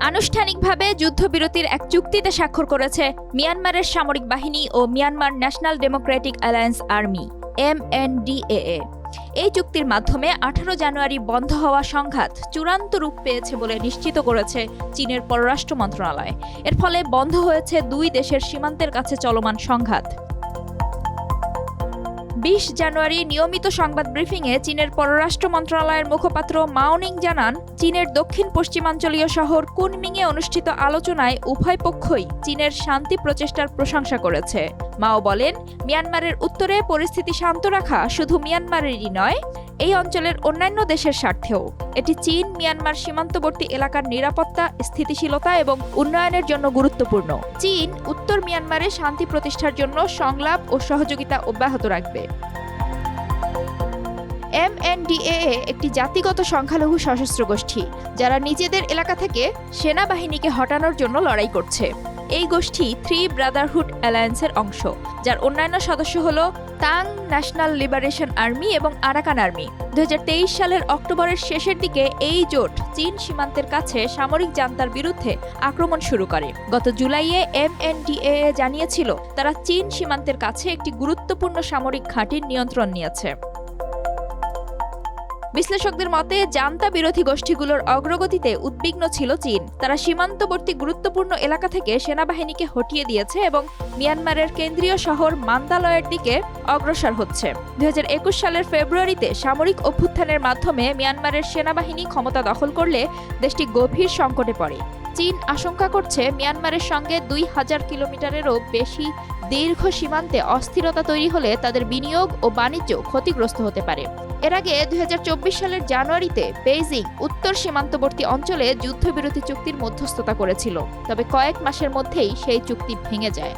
আনুষ্ঠানিকভাবে যুদ্ধবিরতির এক চুক্তিতে স্বাক্ষর করেছে মিয়ানমারের সামরিক বাহিনী ও Myanmar national democratic alliance army MNDAA। এই চুক্তির মাধ্যমে 18 জানুয়ারি বন্ধ হওয়া সংঘাত চূড়ান্ত রূপ পেয়েছে বলে নিশ্চিত করেছে চীনের পররাষ্ট্র মন্ত্রণালয়। এর ফলে বন্ধ হয়েছে দুই দেশের সীমান্তের কাছে চলমান সংঘাত। 20 জানুয়ারি নিয়মিত সংবাদ ব্রিফিংয়ে চীনের পররাষ্ট্র মন্ত্রণালয়ের মুখপাত্র মাওনিং জানান, চীনের দক্ষিণ পশ্চিমাঞ্চলীয় শহর কুনমিংয়ে অনুষ্ঠিত আলোচনায় উভয় পক্ষই চীনের শান্তি প্রচেষ্টার প্রশংসা করেছে। মাও বলেন, মিয়ানমারের উত্তরে পরিস্থিতি শান্ত রাখা শুধু মিয়ানমারেরই নয়, এই অঞ্চলের অন্যান্য দেশের স্বার্থেও। এটি চীন মিয়ানমার সীমান্তবর্তী এলাকার নিরাপত্তা, স্থিতিশীলতা এবং উন্নয়নের জন্য গুরুত্বপূর্ণ। চীন উত্তর মিয়ানমারে শান্তি প্রতিষ্ঠার জন্য সংলাপ ও সহযোগিতা অব্যাহত রাখবে। MNDAA একটি জাতিগত সংখ্যালঘু সশস্ত্র গোষ্ঠী, যারা নিজেদের এলাকা থেকে সেনাবাহিনীকে হটানোর জন্য লড়াই করছে। এই গোষ্ঠী থ্রি ব্রাদারহুড অ্যালায়েন্সের অংশ, যার অন্যান্য সদস্য হল তাং ন্যাশনাল লিবারেশন আর্মি এবং আরাকান আর্মি। 2023 সালের অক্টোবরের শেষের দিকে এই জোট চীন সীমান্তের কাছে সামরিক জান্তার বিরুদ্ধে আক্রমণ শুরু করে। গত জুলাইয়ে MNDAA জানিয়েছিল তারা চীন সীমান্তের কাছে একটি গুরুত্বপূর্ণ সামরিক ঘাঁটির নিয়ন্ত্রণ নিয়েছে। বিশ্লেষকদের মতে, জান্তা বিরোধী গোষ্ঠীগুলোর অগ্রগতিতে উদ্বিগ্ন ছিল চীন। তারা সীমান্তবর্তী গুরুত্বপূর্ণ এলাকা থেকে সেনাবাহিনীকে হটিয়ে দিয়েছে এবং মিয়ানমারের কেন্দ্রীয় শহর মান্দালয়ের দিকে অগ্রসর হচ্ছে। 2021 সালের ফেব্রুয়ারিতে সামরিক অভ্যুত্থানের মাধ্যমে মিয়ানমারের সেনাবাহিনী ক্ষমতা দখল করলে দেশটি গভীর সংকটে পড়ে। চীন আশঙ্কা করছে, মিয়ানমারের সঙ্গে 2000 কিলোমিটারেরও বেশি দীর্ঘ সীমান্তে অস্থিরতা তৈরি হলে তাদের বিনিয়োগ ও বাণিজ্য ক্ষতিগ্রস্ত হতে পারে। এর আগে 2024 সালের জানুয়ারিতে বেইজিং উত্তর সীমান্তবর্তী অঞ্চলে যুদ্ধবিরতি চুক্তির মধ্যস্থতা করেছিল, তবে কয়েক মাসের মধ্যেই সেই চুক্তি ভেঙে যায়।